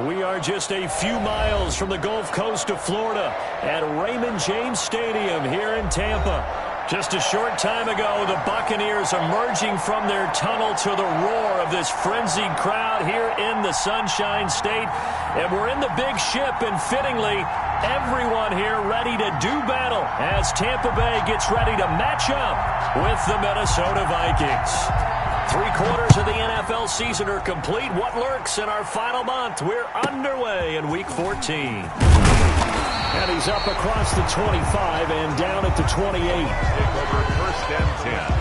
We are just a few miles from the Gulf Coast of Florida at Raymond James Stadium here in Tampa. Just a short time ago, the Buccaneers emerging from their tunnel to the roar of this frenzied crowd here in the Sunshine State. And we're in the big ship, and fittingly, everyone here ready to do battle as Tampa Bay gets ready to match up with the Minnesota Vikings. 3/4 of the NFL season are complete. What lurks in our final month? We're underway in Week 14. And he's up across the 25 and down at the 28. Take over 1st and 10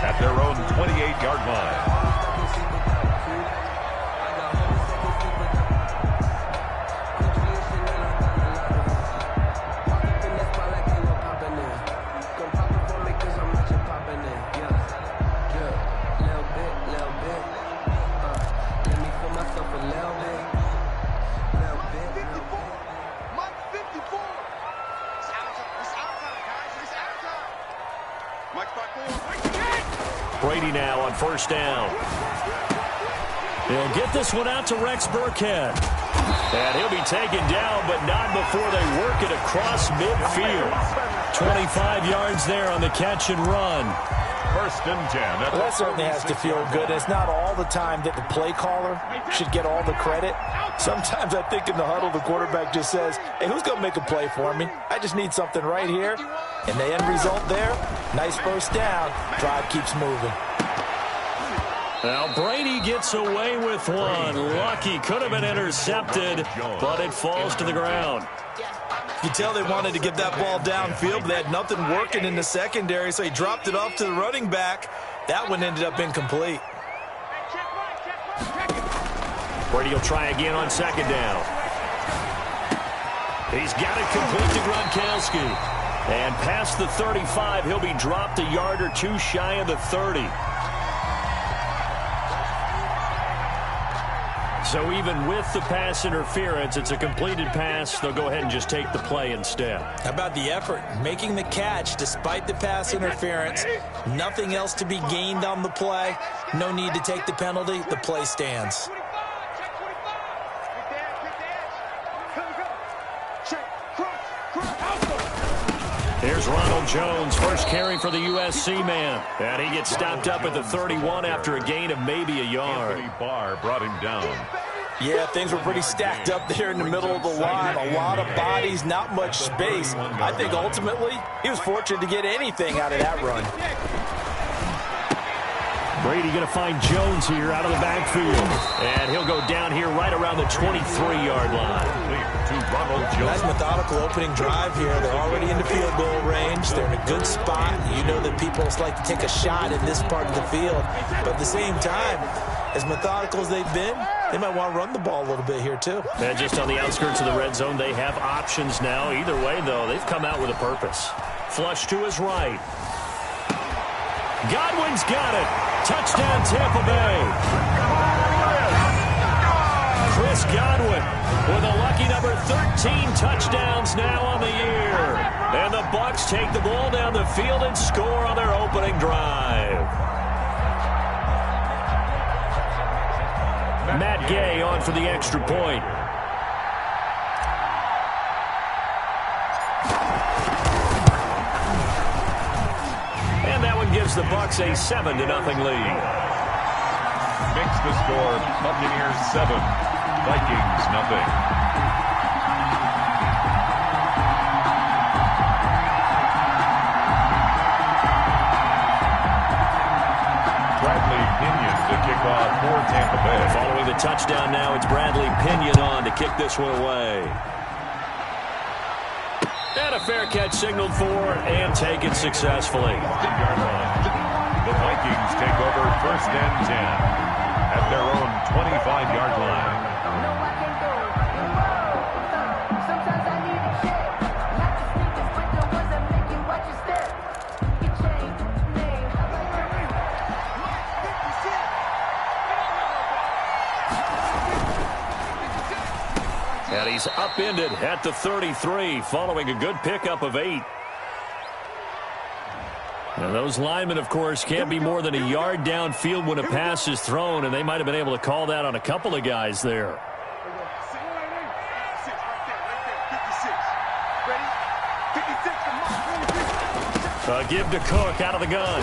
at their own 28-yard line. Brady now on 1st down. He'll get this one out to Rex Burkhead. And he'll be taken down, but not before they work it across midfield. 25 yards there on the catch and run. 1st and 10. Well, that certainly has to feel good. It's not all the time that the play caller should get all the credit. Sometimes I think in the huddle, the quarterback just says, hey, who's going to make a play for me? I just need something right here. And the end result there, nice 1st down. Drive keeps moving. Now Brady gets away with one. Lucky, could have been intercepted, but it falls to the ground. You tell they wanted to get that ball downfield, but they had nothing working in the secondary, so he dropped it off to the running back. That one ended up incomplete. Brady will try again on 2nd down. He's got it complete to Gronkowski. And past the 35, he'll be dropped a yard or two shy of the 30. So even with the pass interference, it's a completed pass. They'll go ahead and just take the play instead. How about the effort? Making the catch despite the pass interference. Nothing else to be gained on the play. No need to take the penalty. The play stands. Here's Ronald Jones, first carry for the USC man. And he gets stopped up at the 31 after a gain of maybe a yard. Anthony Barr brought him down. Yeah, things were pretty stacked up there in the middle of the line. A lot of bodies, not much space. I think ultimately he was fortunate to get anything out of that run. Brady going to find Jones here out of the backfield. And he'll go down here right around the 23-yard line. Nice methodical opening drive here. They're already in the field goal range. They're in a good spot. You know that people just like to take a shot in this part of the field. But at the same time, as methodical as they've been, they might want to run the ball a little bit here too. And just on the outskirts of the red zone, they have options now. Either way, though, they've come out with a purpose. Flush to his right. Godwin's got it. Touchdown, Tampa Bay. Chris Godwin with a lucky number 13 touchdowns now on the year. And the Bucs take the ball down the field and score on their opening drive. Matt Gay on for the extra point. And that one gives the Bucs a 7-0 lead. Makes the score Buccaneers 7, Vikings nothing. Bradley Pinion to kick off for Tampa Bay. Following the touchdown now, it's Bradley Pinion on to kick this one away. And a fair catch signaled for and taken successfully. The Vikings take over 1st and 10 at their own 25-yard line. And he's upended at the 33 following a good pickup of 8. Now those linemen, of course, can't be more than a yard downfield when a pass is thrown, and they might have been able to call that on a couple of guys there. Give to Cook out of the gun.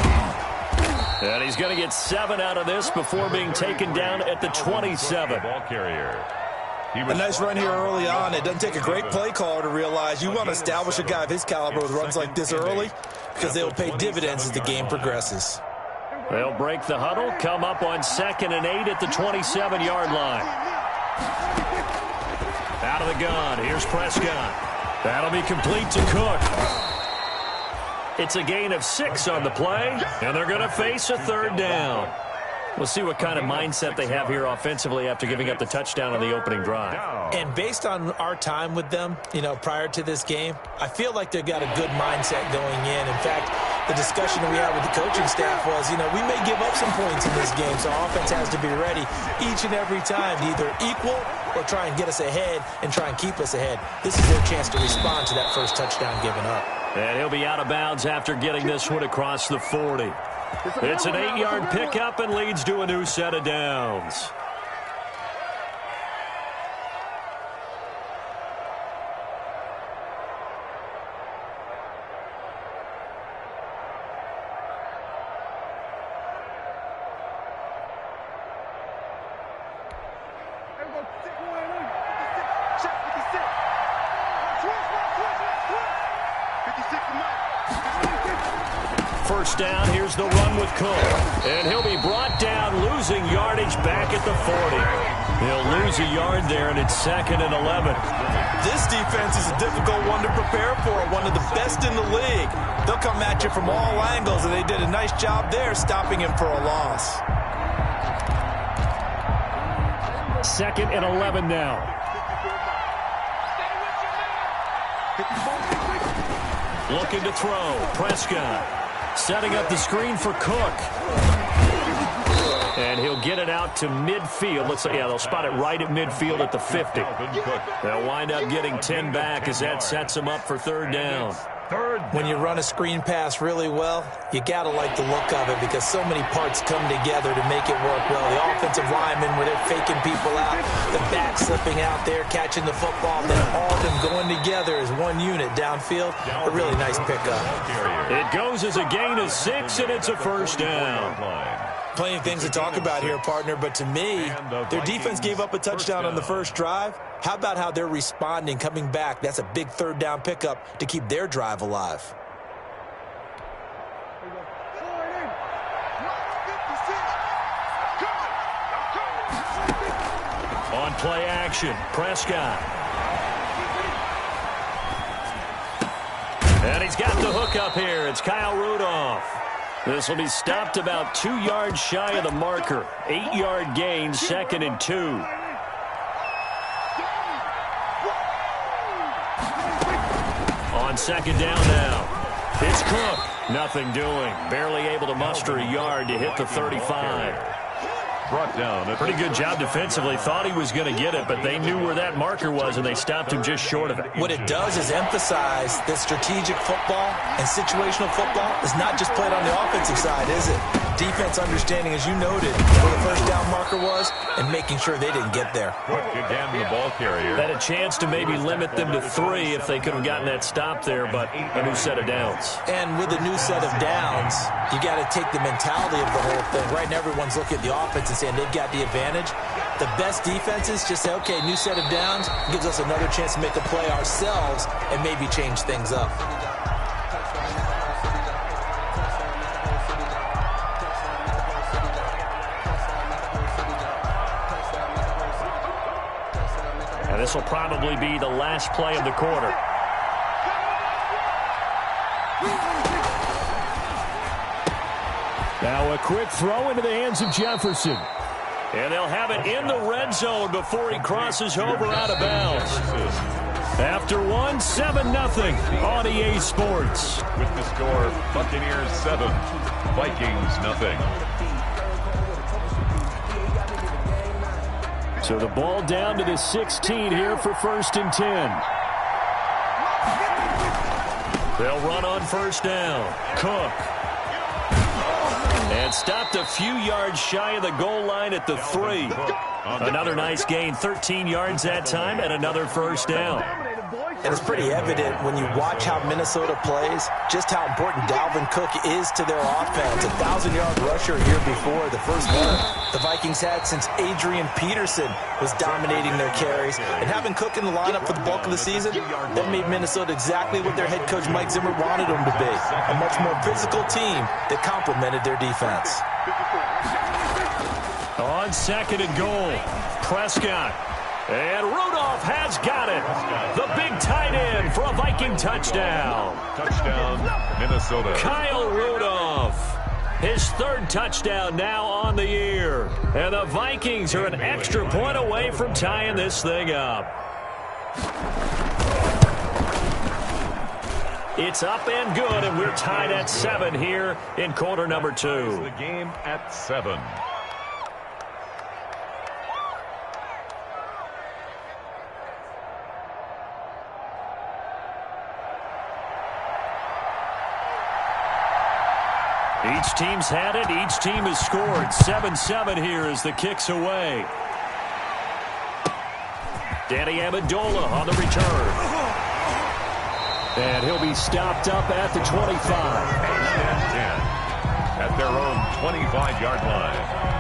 And he's going to get 7 out of this before being taken down at the 27. Ball carrier. A nice run here early on. It doesn't take a great play caller to realize you want to establish a guy of his caliber with runs like this early because they will pay dividends as the game progresses. They'll break the huddle, come up on 2nd and 8 at the 27-yard line. Out of the gun, here's Prescott. That'll be complete to Cook. It's a gain of 6 on the play, and they're going to face a 3rd down. We'll see what kind of mindset they have here offensively after giving up the touchdown on the opening drive. And based on our time with them, prior to this game, I feel like they've got a good mindset going in. In fact, the discussion that we had with the coaching staff was, we may give up some points in this game, so our offense has to be ready each and every time to either equal or try and get us ahead and try and keep us ahead. This is their chance to respond to that first touchdown given up. And he'll be out of bounds after getting this one across the 40. It's an 8-yard pickup and leads to a new set of downs. First down, here's the run with Cook. And he'll be brought down, losing yardage back at the 40. He'll lose a yard there, and it's 2nd and 11. This defense is a difficult one to prepare for, one of the best in the league. They'll come at you from all angles, and they did a nice job there stopping him for a loss. 2nd and 11 now. Looking to throw, Prescott. Setting up the screen for Cook. And he'll get it out to midfield. They'll spot it right at midfield at the 50. They'll wind up getting 10 back as that sets them up for 3rd down. When you run a screen pass really well, you got to like the look of it because so many parts come together to make it work well. The offensive linemen where they're faking people out, the back slipping out there, catching the football, then all of them going together as one unit downfield. A really nice pickup. It goes as a gain of 6, and it's a 1st down. Plenty of things to talk about here, partner, but to me, their defense gave up a touchdown on the first drive. How about how they're responding, coming back? That's a big 3rd down pickup to keep their drive alive. On play action, Prescott. And he's got the hook up here. It's Kyle Rudolph. This will be stopped about 2 yards shy of the marker. 8-yard gain, 2nd and 2. On 2nd down now. It's Cook. Nothing doing. Barely able to muster a yard to hit the 35. Brought down. Pretty good job defensively. Thought he was going to get it, but they knew where that marker was, and they stopped him just short of it. What it does is emphasize that strategic football and situational football is not just played on the offensive side, is it? Defense understanding, as you noted, where the first down marker was and making sure they didn't get there. Again, the ball carrier. Had a chance to maybe limit them to 3 if they could have gotten that stop there, but a new set of downs. And with a new set of downs, you got to take the mentality of the whole thing. Right now, everyone's looking at the offense and saying they've got the advantage. The best defenses just say, okay, new set of downs gives us another chance to make a play ourselves and maybe change things up. And this will probably be the last play of the quarter. Now a quick throw into the hands of Jefferson. And they'll have it in the red zone before he crosses over out of bounds. After 7-0 on EA Sports. With the score, Buccaneers 7, Vikings 0. So the ball down to the 16 here for 1st and 10. They'll run on 1st down. Cook. And stopped a few yards shy of the goal line at the 3. Another nice gain, 13 yards that time, and another 1st down. And it's pretty evident when you watch how Minnesota plays, just how important Dalvin Cook is to their offense. A 1,000-yard rusher a year before, the first one the Vikings had since Adrian Peterson was dominating their carries. And having Cook in the lineup for the bulk of the season, that made Minnesota exactly what their head coach Mike Zimmer wanted them to be. A much more physical team that complemented their defense. On second and goal, Prescott. And Rudolph has got it. The big tight end for a Viking touchdown. Touchdown, Minnesota. Kyle Rudolph. His third touchdown now on the year. And the Vikings are an extra point away from tying this thing up. It's up and good, and we're tied at 7 here in quarter number 2. The game at 7. Each team's had it. Each team has scored. 7-7 here as the kick's away. Danny Amendola on the return. And he'll be stopped up at the 25. At their own 25-yard line.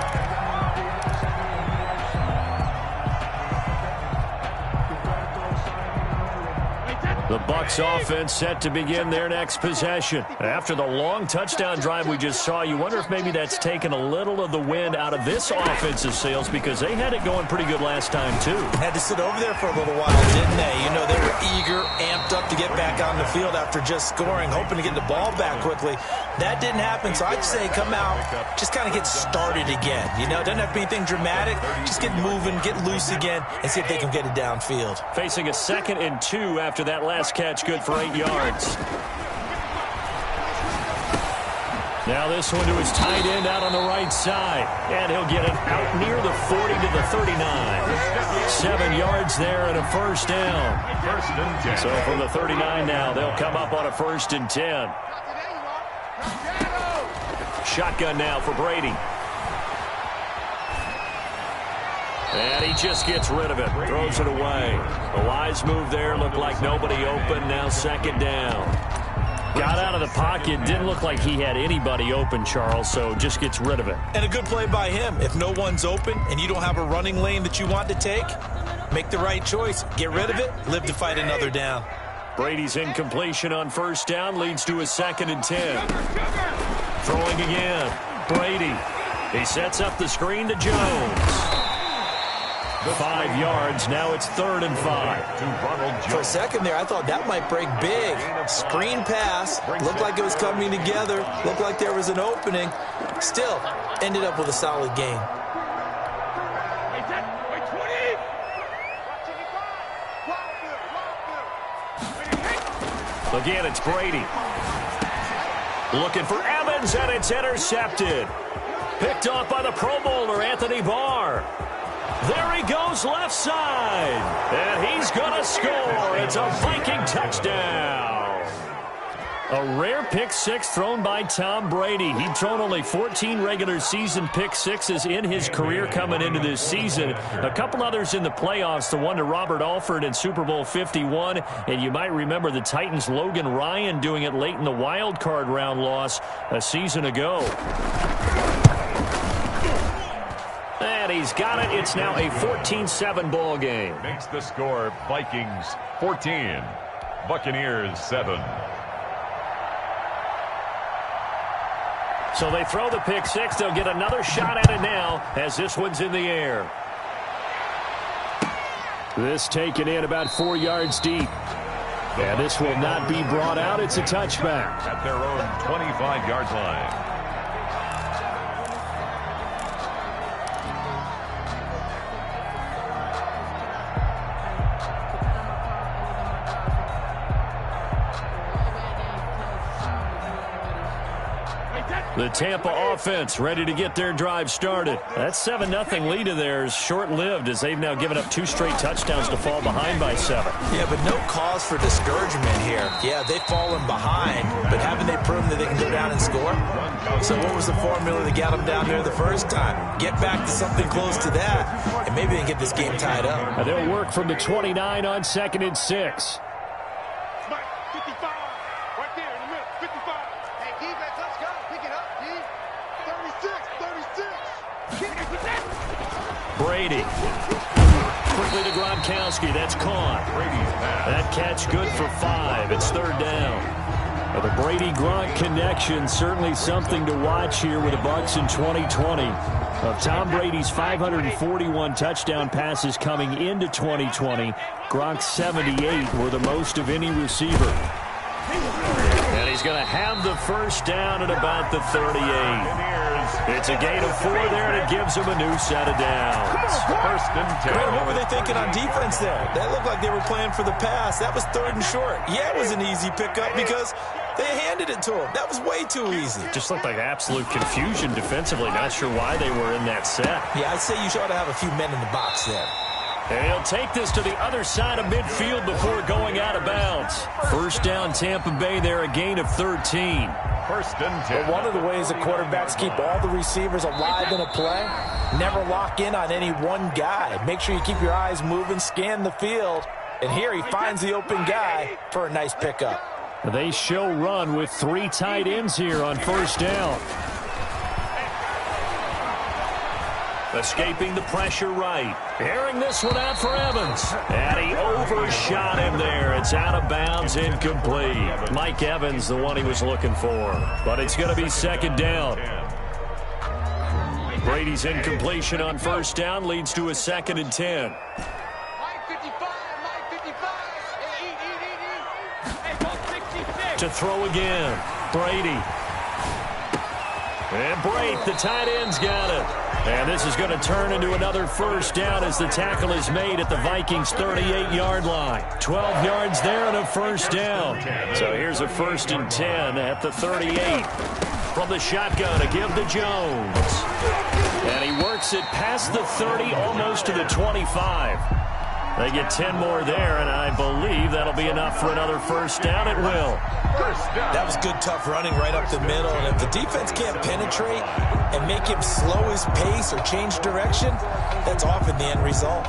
The Bucs offense set to begin their next possession. After the long touchdown drive we just saw, you wonder if maybe that's taken a little of the wind out of this offensive sails, because they had it going pretty good last time, too. Had to sit over there for a little while, didn't they? You know, they were eager, amped up to get back on the field after just scoring, hoping to get the ball back quickly. That didn't happen, so I'd say come out, just kind of get started again. You know, it doesn't have to be anything dramatic. Just get moving, get loose again, and see if they can get it downfield. Facing a 2nd and 2 after that last catch, good for 8 yards. Now this one to his tight end out on the right side, and he'll get it out near the 40 to the 39. 7 yards there and a first down. First and 10. So from the 39 now, they'll come up on a 1st and 10. Shotgun now for Brady. And he just gets rid of it, throws it away. A wise move there, looked like nobody open, now 2nd down. Got out of the pocket, didn't look like he had anybody open, Charles, so just gets rid of it. And a good play by him. If no one's open and you don't have a running lane that you want to take, make the right choice. Get rid of it, live to fight another down. Brady's incompletion on 1st down leads to a 2nd and 10. Throwing again, Brady. He sets up the screen to Jones. 5 yards, now it's 3rd and 5. For a second there, I thought that might break big. Screen pass, looked like it was coming together, looked like there was an opening. Still, ended up with a solid gain. Again, it's Brady. Looking for Evans, and it's intercepted. Picked off by the Pro Bowler, Anthony Barr. There he goes left side. And he's going to score. It's a Viking touchdown. A rare pick six thrown by Tom Brady. He'd thrown only 14 regular season pick sixes in his career coming into this season. A couple others in the playoffs, the one to Robert Alford in Super Bowl 51. And you might remember the Titans' Logan Ryan doing it late in the wild card round loss a season ago. And he's got it. It's now a 14-7 ball game. Makes the score Vikings 14, Buccaneers 7. So they throw the pick six. They'll get another shot at it now as this one's in the air. This taken in about 4 yards deep. And this will not be brought out. It's a touchback. At their own 25-yard line. The Tampa offense ready to get their drive started. That 7-0 lead of theirs short-lived as they've now given up 2 straight touchdowns to fall behind by 7. Yeah, but no cause for discouragement here. Yeah, they've fallen behind, but haven't they proven that they can go down and score? So what was the formula that got them down there the first time? Get back to something close to that, and maybe they can get this game tied up. And they'll work from the 29 on 2nd and 6. quickly to Gronkowski. That's caught. Brady's pass. That catch good for 5. It's 3rd down. Well, the Brady-Gronk connection, certainly something to watch here with the Bucs in 2020. Of Tom Brady's 541 touchdown passes coming into 2020, Gronk's 78 were the most of any receiver. And he's going to have the first down at about the 38. It's a gain of 4 there, and it gives him a new set of downs. 1st and 10. What were they thinking on defense there? That looked like they were playing for the pass. That was 3rd and short. Yeah, it was an easy pickup because they handed it to him. That was way too easy. Just looked like absolute confusion defensively. Not sure why they were in that set. Yeah, I'd say you ought to have a few men in the box there. And he'll take this to the other side of midfield before going out of bounds. First down, Tampa Bay there, a gain of 13. 1st and 10. But one of the ways that quarterbacks keep all the receivers alive in a play, never lock in on any one guy. Make sure you keep your eyes moving, scan the field. And here he finds the open guy for a nice pickup. They show run with 3 tight ends here on first down. Escaping the pressure right. Airing this one out for Evans. And he overshot him there. It's out of bounds, incomplete. Mike Evans, the one he was looking for. But it's going to be 2nd down. Brady's incompletion on first down leads to a 2nd and 10. To throw again. Brady. And Brate, the tight end's got it. And this is going to turn into another first down as the tackle is made at the Vikings' 38-yard line. 12 yards there and a first down. So here's a 1st and 10 at the 38. From the shotgun to give to Jones. And he works it past the 30, almost to the 25. They get 10 more there, and I believe that'll be enough for another first down. It will. That was good, tough running right up the middle. And if the defense can't penetrate and make him slow his pace or change direction, that's often the end result.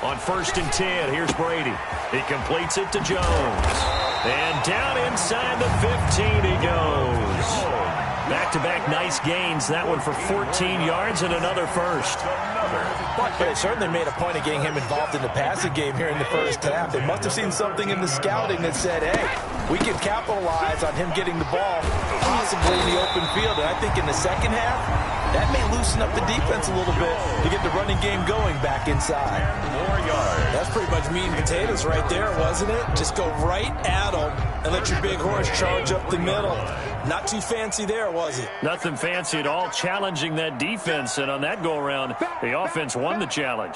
On 1st and 10, here's Brady. He completes it to Jones. And down inside the 15 he goes. Back-to-back nice gains. That one for 14 yards and another first. But they certainly made a point of getting him involved in the passing game here in the first half. They must have seen something in the scouting that said, hey, we can capitalize on him getting the ball possibly in the open field. And I think in the second half, that may loosen up the defense a little bit to get the running game going back inside. 4 yards. That's pretty much meat and potatoes right there, wasn't it? Just go right at them and let your big horse charge up the middle. Not too fancy there, was it? Nothing fancy at all, challenging that defense. And on that go-around, the offense won the challenge.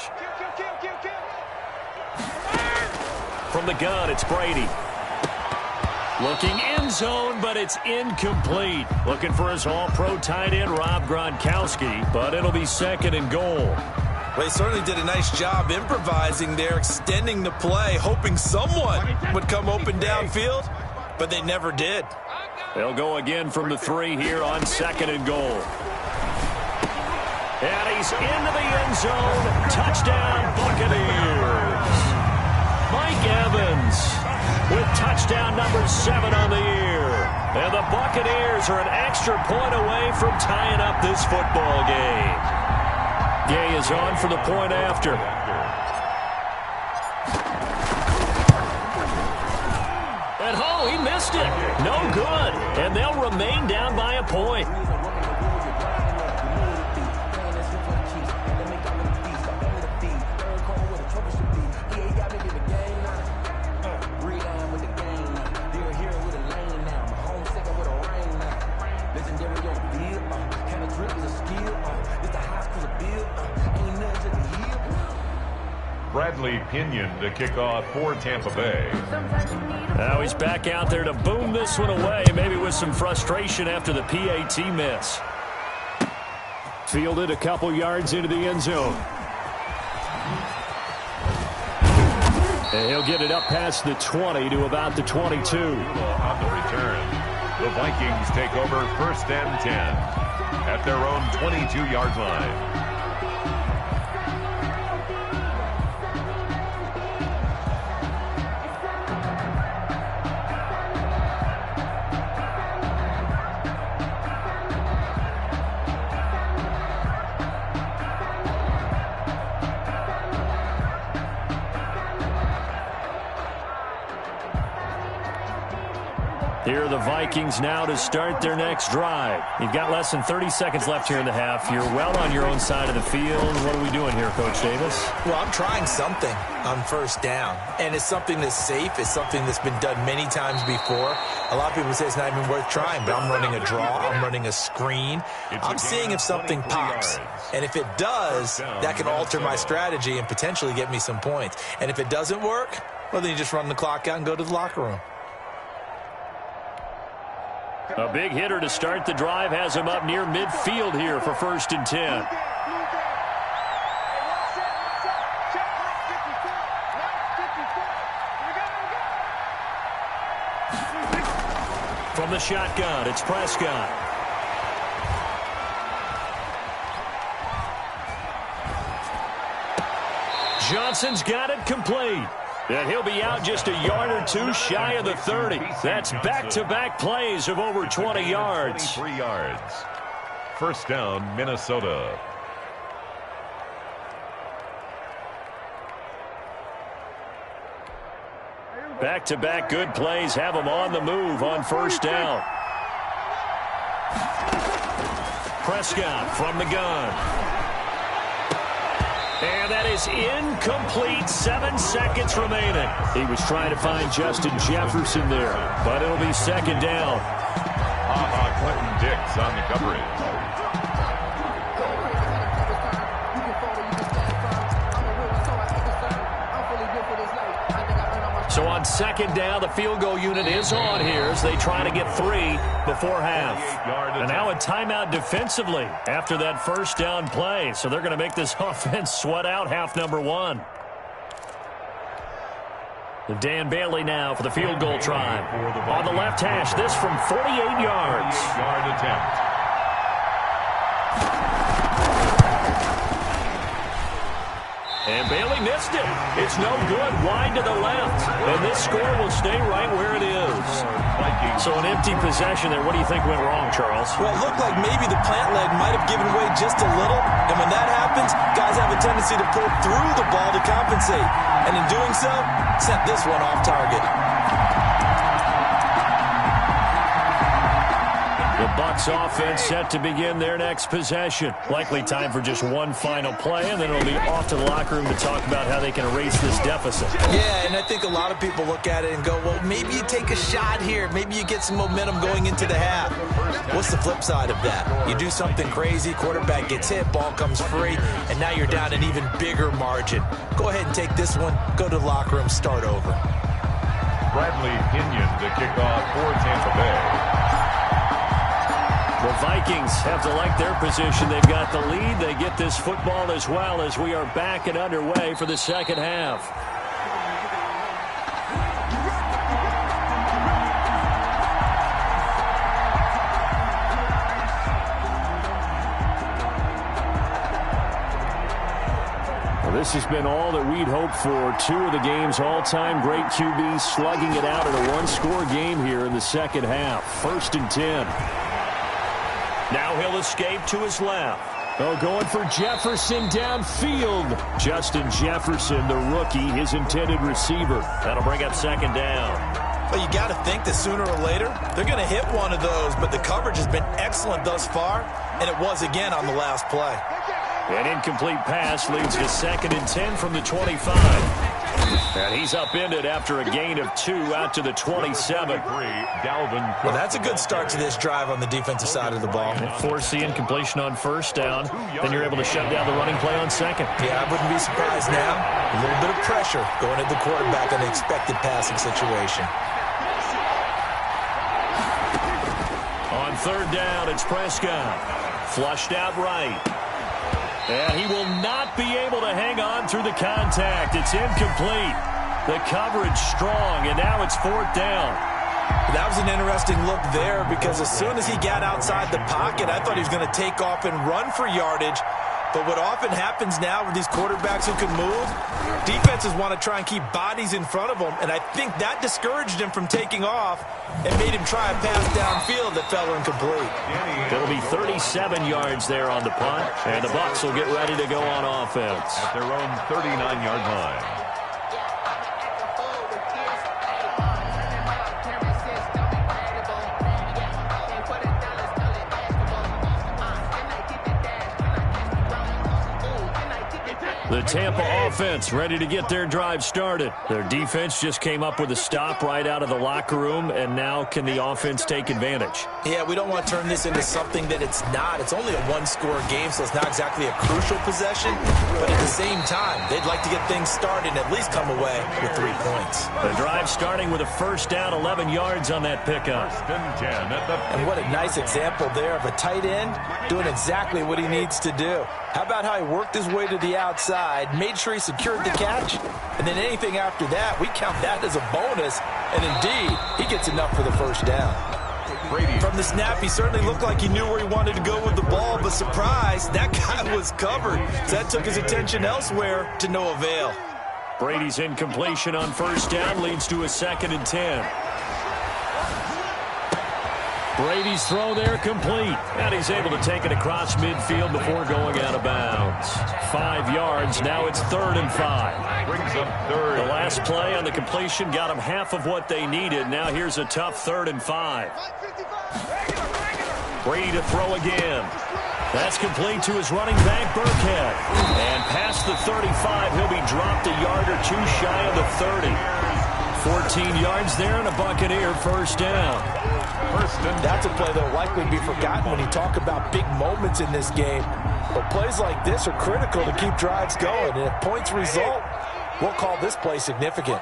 From the gun, it's Brady. Looking end zone, but it's incomplete. Looking for his all-pro tight end, Rob Gronkowski, but it'll be 2nd and goal. Well, he certainly did a nice job improvising there, extending the play, hoping someone would come open downfield, but they never did. They'll go again from the 3 here on 2nd and goal. And he's into the end zone. Touchdown, Buccaneers. Mike Evans with touchdown number 7 on the year. And the Buccaneers are an extra point away from tying up this football game. Gay is on for the point after. And oh, he missed it. No good. And they'll remain down by a point. Bradley Pinion to kick off for Tampa Bay. Now he's back out there to boom this one away, maybe with some frustration after the PAT miss. Fielded a couple yards into the end zone. And he'll get it up past the 20 to about the 22. On the return, the Vikings take over 1st and 10 at their own 22-yard line. Here are the Vikings now to start their next drive. You've got less than 30 seconds left here in the half. You're well on your own side of the field. What are we doing here, Coach Davis? Well, I'm trying something on first down, and it's something that's safe. It's something that's been done many times before. A lot of people say it's not even worth trying, but I'm running a draw. I'm running a screen. I'm seeing if something pops, and if it does, that can alter my strategy and potentially get me some points. And if it doesn't work, well, then you just run the clock out and go to the locker room. A big hitter to start the drive has him up near midfield here for 1st and 10. From the shotgun, it's Prescott. Johnson's got it complete. And he'll be out just a yard or two shy of the 30. That's back-to-back plays of over 20 yards. 23 yards. First down, Minnesota. Back-to-back good plays have them on the move on first down. Prescott from the gun. And that is incomplete. 7 seconds remaining. He was trying to find Justin Jefferson there, but it'll be second down. Clinton Dix on the coverage. So on second down, the field goal unit is on here as they try to get 3 before half. And now a timeout defensively after that first down play. So they're going to make this offense sweat out half number 1. Dan Bailey now for the field goal try. On the left hash, this from 48 yards. 48-yard attempt. And Bailey missed it. It's no good. Wide to the left. And this score will stay right where it is. So an empty possession there. What do you think went wrong, Charles? Well, it looked like maybe the plant leg might have given way just a little. And when that happens, guys have a tendency to pull through the ball to compensate. And in doing so, sent this one off target. The Bucs offense set to begin their next possession. Likely time for just one final play, and then it'll be off to the locker room to talk about how they can erase this deficit. Yeah, and I think a lot of people look at it and go, well, maybe you take a shot here. Maybe you get some momentum going into the half. What's the flip side of that? You do something crazy, quarterback gets hit, ball comes free, and now you're down an even bigger margin. Go ahead and take this one, go to the locker room, start over. Bradley Pinion to kick off for Tampa Bay. The Vikings have to like their position. They've got the lead. They get this football as well as we are back and underway for the second half. Well, this has been all that we'd hoped for. 2 of the game's all-time great QBs slugging it out in a one-score game here in the second half. 1st and 10. Now he'll escape to his left. Oh, going for Jefferson downfield. Justin Jefferson, the rookie, his intended receiver. That'll bring up second down. Well, you got to think that sooner or later, they're going to hit one of those, but the coverage has been excellent thus far, and it was again on the last play. An incomplete pass leads to 2nd and 10 from the 25. And he's upended after a gain of 2 out to the 27. Well, that's a good start to this drive on the defensive side of the ball. Force the incompletion on first down. Then you're able to shut down the running play on second. Yeah, I wouldn't be surprised now. A little bit of pressure going at the quarterback in the expected passing situation. On 3rd down, it's Prescott. Flushed out right. And he will not be able to hang on through the contact. It's incomplete. The coverage strong, and now it's 4th down. That was an interesting look there because as soon as he got outside the pocket, I thought he was going to take off and run for yardage. But what often happens now with these quarterbacks who can move, defenses want to try and keep bodies in front of them, and I think that discouraged him from taking off and made him try a pass downfield that fell incomplete. It'll be 37 yards there on the punt, and the Bucs will get ready to go on offense. At their own 39-yard line. The Tampa offense ready to get their drive started. Their defense just came up with a stop right out of the locker room, and now can the offense take advantage? Yeah, we don't want to turn this into something that it's not. It's only a one-score game, so it's not exactly a crucial possession. But at the same time, they'd like to get things started and at least come away with 3 points. The drive starting with a first down, 11 yards on that pickup. And what a nice example there of a tight end doing exactly what he needs to do. How about how he worked his way to the outside, made sure he secured the catch, and then anything after that, we count that as a bonus. And indeed, he gets enough for the first down. From the snap, he certainly looked like he knew where he wanted to go with the ball, but surprise, that guy was covered. So that took his attention elsewhere to no avail. Brady's incompletion on first down leads to a 2nd and 10. Brady's throw there complete, and he's able to take it across midfield before going out of bounds. 5 yards, now it's 3rd and 5. Brings up 3rd. The last play on the completion got them half of what they needed. Now here's a tough 3rd and 5. Brady to throw again. That's complete to his running back, Burkhead. And past the 35, he'll be dropped a yard or two shy of the 30. 14 yards there and a Buccaneer first down. That's a play that will likely be forgotten when you talk about big moments in this game. But plays like this are critical to keep drives going. And if points result, we'll call this play significant.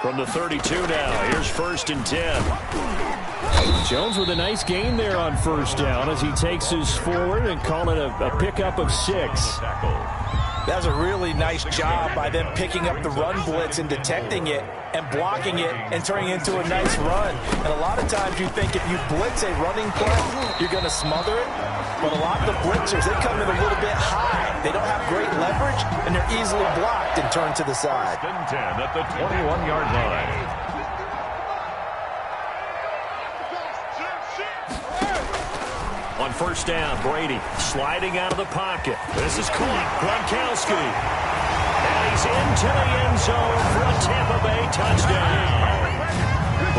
From the 32 now, here's 1st and 10. Jones with a nice gain there on first down as he takes his forward and call it a pickup of 6. That was a really nice job by them picking up the run blitz and detecting it and blocking it and turning it into a nice run. And a lot of times you think if you blitz a running play, you're going to smother it. But a lot of the blitzers, they come in a little bit high. They don't have great leverage, and they're easily blocked and turned to the side. 1st and 10 at the 21-yard line. On first down, Brady sliding out of the pocket. This is caught. Gronkowski. And he's into the end zone for a Tampa Bay touchdown.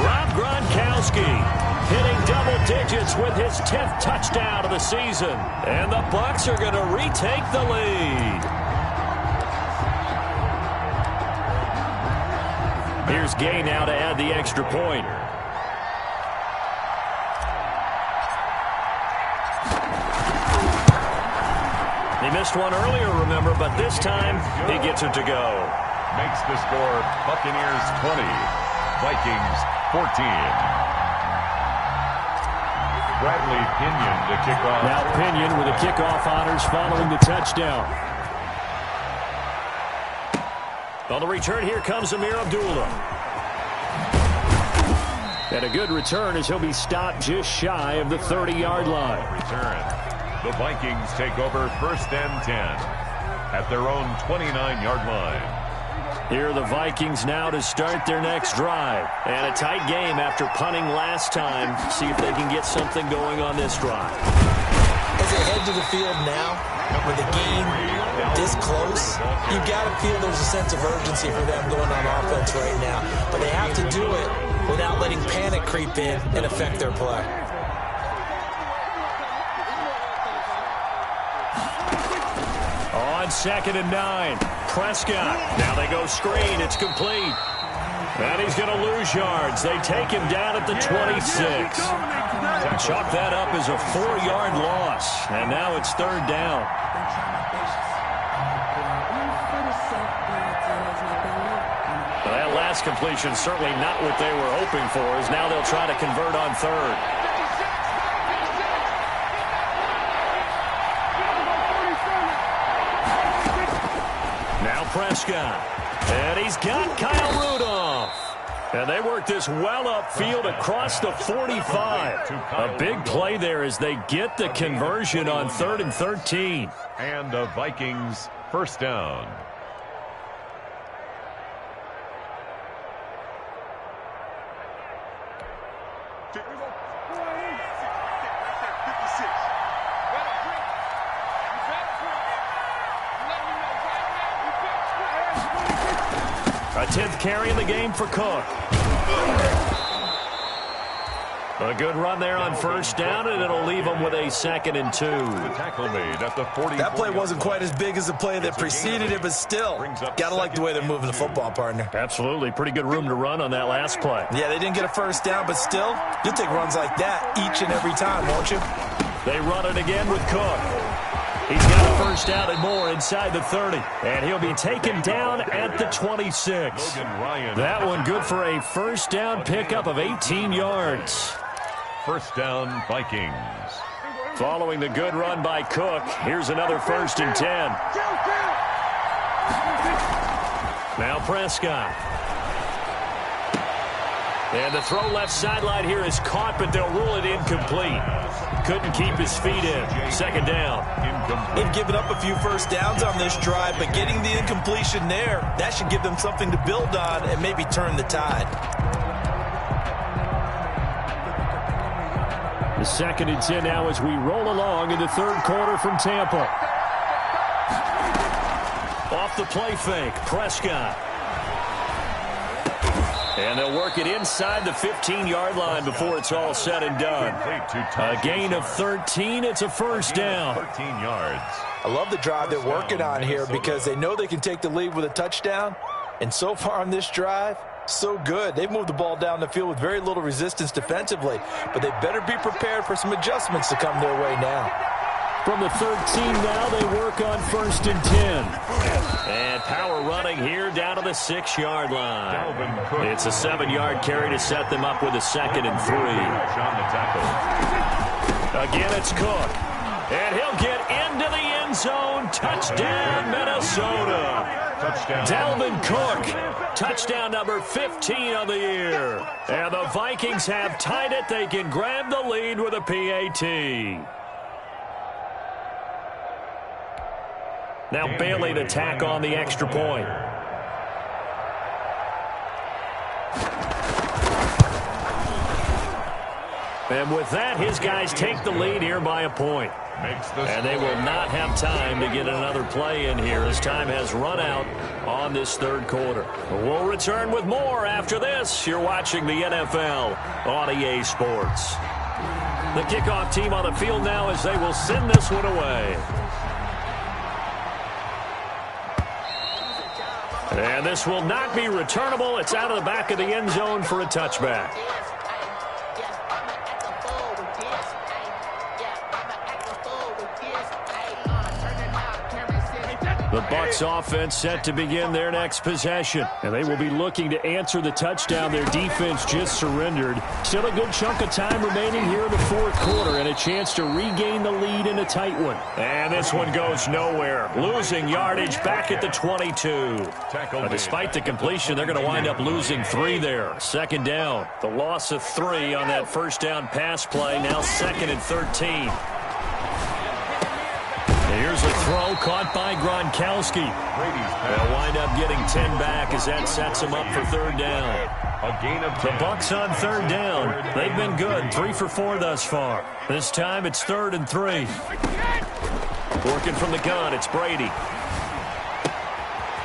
Rob Gronkowski hitting double digits with his 10th touchdown of the season. And the Bucs are going to retake the lead. Here's Gay now to add the extra point. He missed one earlier, remember, but this time he gets it to go. Makes the score Buccaneers 20, Vikings 14. Bradley Pinion to kick off. Now Pinion with the kickoff honors following the touchdown. On the return, here comes Amir Abdullah. And a good return as he'll be stopped just shy of the 30-yard line. Return. The Vikings take over 1st and 10 at their own 29-yard line. Here are the Vikings now to start their next drive. And a tight game after punting last time. See if they can get something going on this drive. As they head to the field now, with the game this close, you've got to feel there's a sense of urgency for them going on offense right now. But they have to do it without letting panic creep in and affect their play. On 2nd and 9, Prescott. Now they go screen. It's complete. And he's going to lose yards. They take him down at the 26. Chalk that up as a 4-yard loss. And now it's 3rd down. Well, that last completion certainly not what they were hoping for, as now they'll try to convert on 3rd. Prescott. And he's got Kyle Rudolph. And they work this well upfield across the 45. A big play there as they get the conversion on 3rd and 13. And the Vikings first down. A 10th carry in the game for Cook. A good run there on first down, and it'll leave them with a 2nd and 2. The tackle made at the 40. That play wasn't quite as big as the play that preceded it, but still, got to like the way they're moving the football, partner. Absolutely. Pretty good room to run on that last play. Yeah, they didn't get a first down, but still, you'll take runs like that each and every time, won't you? They run it again with Cook. He's got a first down and more inside the 30. And he'll be taken down at the 26. That one good for a first down pickup of 18 yards. First down, Vikings. Following the good run by Cook, here's another 1st and 10. Now Prescott. And the throw left sideline here is caught, but they'll rule it incomplete. Couldn't keep his feet in. 2nd down. They've given up a few first downs on this drive, but getting the incompletion there, that should give them something to build on and maybe turn the tide. The 2nd and 10 now as we roll along in the 3rd quarter from Tampa. Off the play fake, Prescott. And they'll work it inside the 15-yard line before it's all said and done. A gain of 13. It's a first down. 13 yards. I love the drive they're working on here because they know they can take the lead with a touchdown. And so far on this drive, so good. They've moved the ball down the field with very little resistance defensively. But they better be prepared for some adjustments to come their way now. From the 13 now, they work on 1st and 10. And power running here down to the 6-yard line. It's a 7-yard carry to set them up with a 2nd and 3. Again, it's Cook. And he'll get into the end zone. Touchdown, Minnesota. Dalvin Cook. Touchdown number 15 of the year. And the Vikings have tied it. They can grab the lead with a PAT. Now Bailey to tack on the extra point. And with that, his guys take the lead here by a point. And they will not have time to get another play in here as time has run out on this 3rd quarter. We'll return with more after this. You're watching the NFL on EA Sports. The kickoff team on the field now as they will send this one away. And this will not be returnable. It's out of the back of the end zone for a touchback. The Bucs offense set to begin their next possession. And they will be looking to answer the touchdown their defense just surrendered. Still a good chunk of time remaining here in the 4th quarter and a chance to regain the lead in a tight one. And this one goes nowhere. Losing yardage back at the 22. Despite the completion, they're going to wind up losing 3 there. 2nd down. The loss of 3 on that first down pass play. Now 2nd and 13. Here's a throw caught by Gronkowski. They'll wind up getting 10 back as that sets them up for 3rd down. The Bucs on 3rd down. They've been good, 3 for 4 thus far. This time it's 3rd and 3. Working from the gun, it's Brady.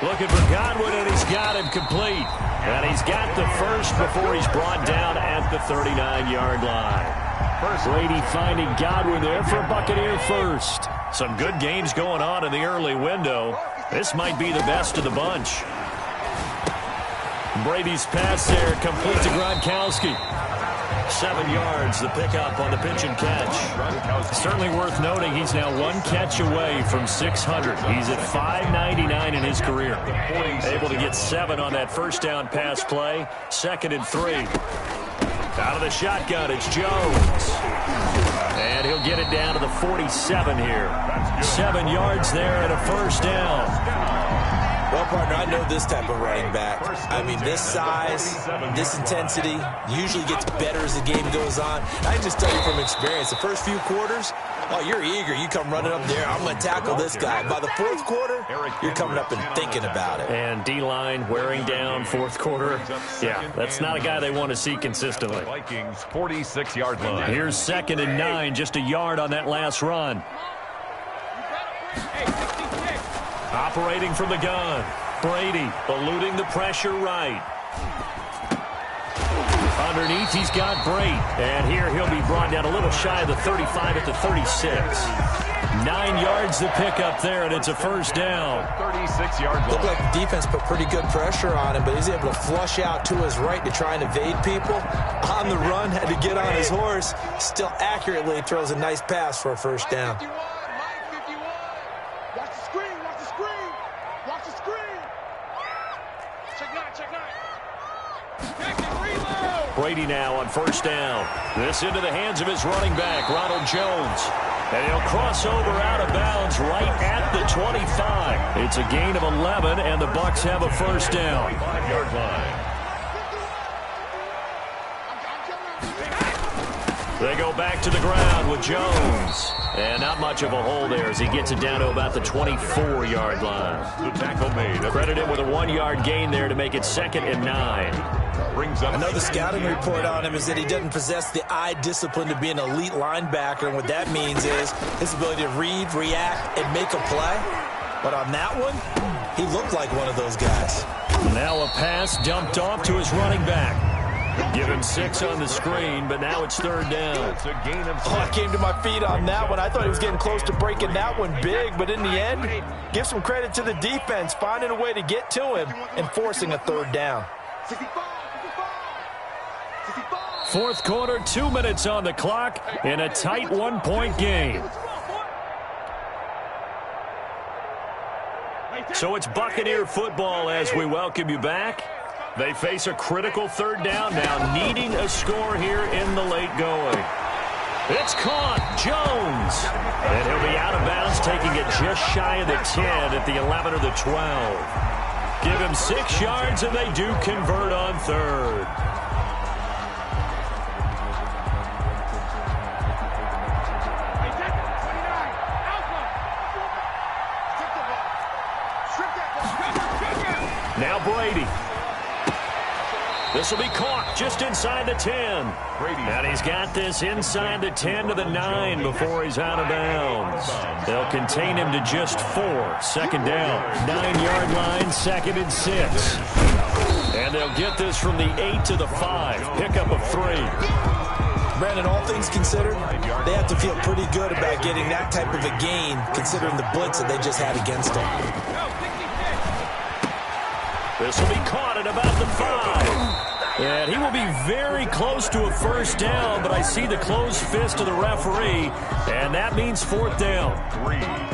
Looking for Godwin, and he's got him complete. And he's got the first before he's brought down at the 39-yard line. Brady finding Godwin there for a Buccaneer first. Some good games going on in the early window. This might be the best of the bunch. Brady's pass there, complete to Gronkowski. 7 yards, the pickup on the pitch and catch. Certainly worth noting he's now 1 catch away from 600. He's at 599 in his career. Able to get 7 on that first down pass play. 2nd and 3. Out of the shotgun, it's Jones. And he'll get it down to the 47 here. 7 yards there and a first down. Well, partner, I know this type of running back. I mean, this size, this intensity usually gets better as the game goes on. I can just tell you from experience, the first few quarters, oh, you're eager. You come running up there, I'm going to tackle this guy. By the 4th quarter, you're coming up and thinking about it. And D-line wearing down 4th quarter. Yeah, that's not a guy they want to see consistently. Vikings 46-yard line. Here's 2nd and 9, just a yard on that last run. Operating from the gun. Brady eluding the pressure right. Underneath, he's got Brate. And here he'll be brought down a little shy of the 35 at the 36. 9 yards to pick up there, and it's a first down. 36-yard line. Looked like the defense put pretty good pressure on him, but he's able to flush out to his right to try and evade people. On the run, had to get on his horse. Still accurately throws a nice pass for a first down. Brady now on first down. This into the hands of his running back, Ronald Jones. And he'll cross over out of bounds right at the 25. It's a gain of 11, and the Bucs have a first down. 5-yard line. They go back to the ground with Jones. And not much of a hole there as he gets it down to about the 24-yard line. The tackle made. Credited with a 1-yard gain there to make it 2nd and 9. Brings up. I know the scouting report on him is that he doesn't possess the eye discipline to be an elite linebacker, and what that means is his ability to read, react, and make a play. But on that one, he looked like one of those guys. Now a pass dumped off to his running back. Give him 6 on the screen, but now it's 3rd down. It's a gain of 6. I came to my feet on that one. I thought he was getting close to breaking that one big, but in the end, give some credit to the defense, finding a way to get to him and forcing a 3rd down. 4th quarter, 2 minutes on the clock in a tight 1-point game. So it's Buccaneer football as we welcome you back. They face a critical 3rd down now, needing a score here in the late going. It's caught, Jones. And he'll be out of bounds, taking it just shy of the 10 at the 11 or the 12. Give him 6 yards, and they do convert on 3rd. Now Brady. This will be caught just inside the 10. And he's got this inside the 10 to the 9 before he's out of bounds. They'll contain him to just 4. 2nd down. 9-yard line, 2nd and 6. And they'll get this from the 8 to the 5. Pickup of 3. Brandon, all things considered, they have to feel pretty good about getting that type of a gain, considering the blitz that they just had against them. This will be caught at about the 5. And he will be very close to a first down, but I see the closed fist of the referee, and that means 4th down.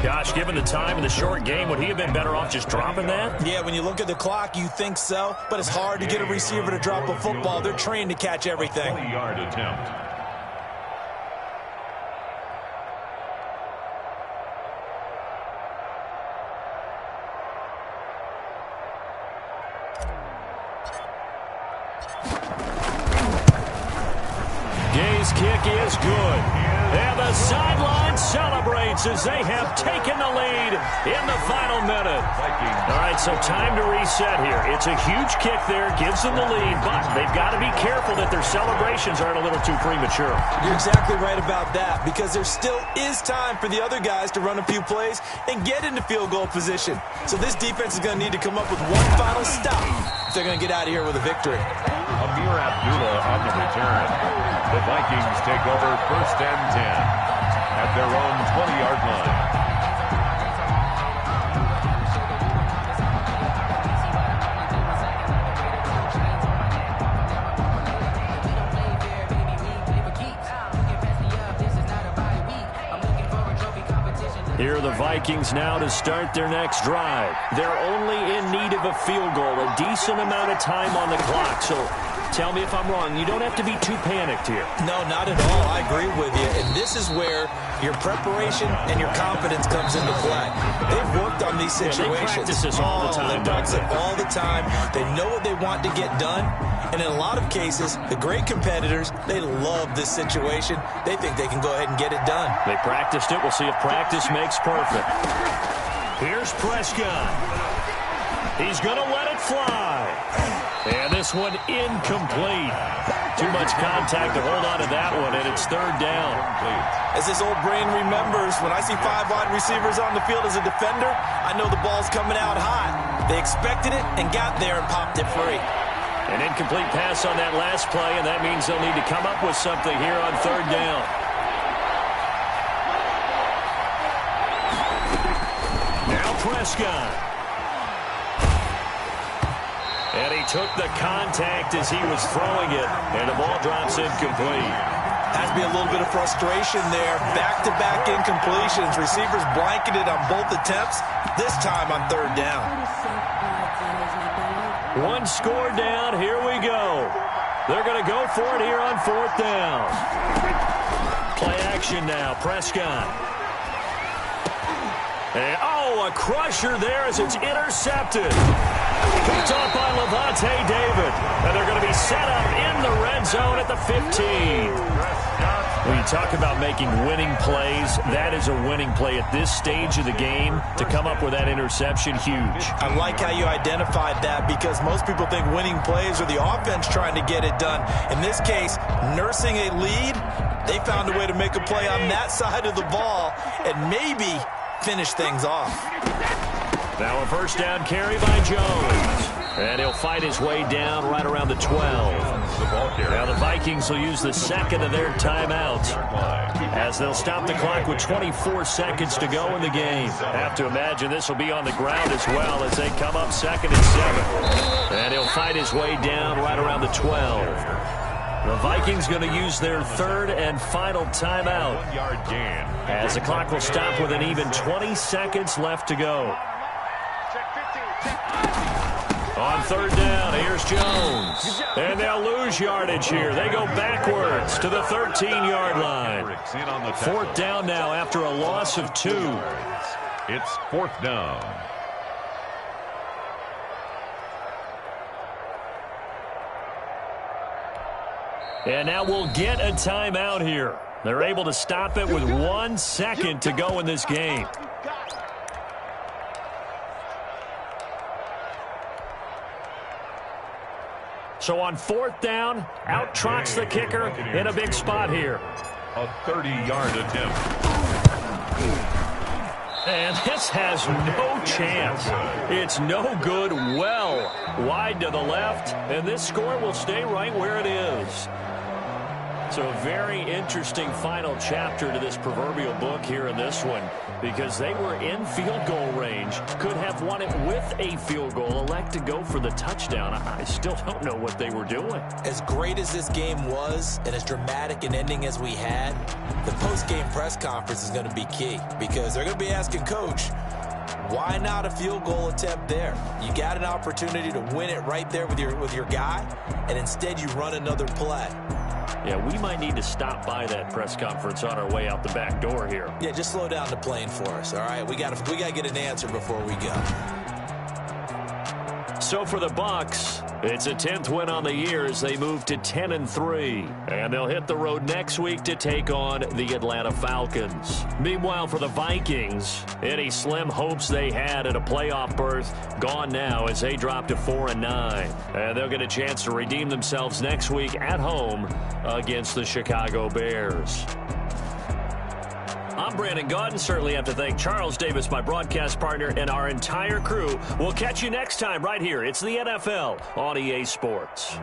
Gosh, given the time in the short game, would he have been better off just dropping that? Yeah, when you look at the clock, you think so, but it's hard to get a receiver to drop a football. They're trained to catch everything. 20-yard attempt. Gay's kick is good. And the sideline celebrates as they have taken the lead in the final minute. All right, so time to reset here. It's a huge kick there, gives them the lead, but they've got to be careful that their celebrations aren't a little too premature. You're exactly right about that, because there still is time for the other guys to run a few plays and get into field goal position. So this defense is going to need to come up with one final stop if they're going to get out of here with a victory. Amir Abdullah on the return. The Vikings take over 1st and 10 at their own 20-yard line. Here are the Vikings now to start their next drive. They're only in need of a field goal, a decent amount of time on the clock. So tell me if I'm wrong. You don't have to be too panicked here. No, not at all. I agree with you. And this is where your preparation and your confidence comes into play. They've worked on these situations. They practice this all the time. They practice it all the time. They know what they want to get done. And in a lot of cases, the great competitors, they love this situation. They think they can go ahead and get it done. They practiced it. We'll see if practice makes perfect. Here's Prescott. He's going to let it fly. And this one incomplete. Too much contact to hold on to that one, and it's 3rd down. As this old brain remembers, when I see 5 wide receivers on the field as a defender, I know the ball's coming out hot. They expected it and got there and popped it free. An incomplete pass on that last play, and that means they'll need to come up with something here on third down. Now Prescott. And he took the contact as he was throwing it, and the ball drops incomplete. Has to be a little bit of frustration there. Back-to-back incompletions. Receivers blanketed on both attempts, this time on third down. One score down. Here we go. They're going to go for it here on fourth down. Play action now. Prescott. And, a crusher there as it's intercepted. Picked off by Levante David. And they're going to be set up in the red zone at the 15. When you talk about making winning plays, that is a winning play at this stage of the game. To come up with that interception, huge. I like how you identified that because most people think winning plays are the offense trying to get it done. In this case, nursing a lead, they found a way to make a play on that side of the ball and maybe finish things off. Now a first down carry by Jones. And he'll fight his way down right around the 12. Now the Vikings will use the second of their timeouts as they'll stop the clock with 24 seconds to go in the game. Have to imagine this will be on the ground as well as they come up 2nd and 7. And he'll fight his way down right around the 12. The Vikings going to use their third and final timeout as the clock will stop with an even 20 seconds left to go. On third down, here's Jones. And they'll lose yardage here. They go backwards to the 13-yard line. Fourth down now after a loss of 2. It's fourth down. And now we'll get a timeout here. They're able to stop it with 1 second to go in this game. So on fourth down, out trots the kicker in a big spot here. A 30-yard attempt. And this has no chance. It's no good, well wide to the left, and this score will stay right where it is. So a very interesting final chapter to this proverbial book here in this one, because they were in field goal range, could have won it with a field goal, elect to go for the touchdown. I still don't know what they were doing. As great as this game was and as dramatic an ending as we had, the post-game press conference is going to be key because they're going to be asking Coach, why not a field goal attempt there? You got an opportunity to win it right there with your guy, and instead you run another play. Yeah, we might need to stop by that press conference on our way out the back door here. Yeah, just slow down the plane for us, all right? We got to get an answer before we go. So for the Bucs, it's a 10th win on the year as they move to 10-3. And they'll hit the road next week to take on the Atlanta Falcons. Meanwhile, for the Vikings, any slim hopes they had at a playoff berth gone now as they drop to 4-9. And they'll get a chance to redeem themselves next week at home against the Chicago Bears. I'm Brandon Gaudin. Certainly have to thank Charles Davis, my broadcast partner, and our entire crew. We'll catch you next time right here. It's the NFL on EA Sports.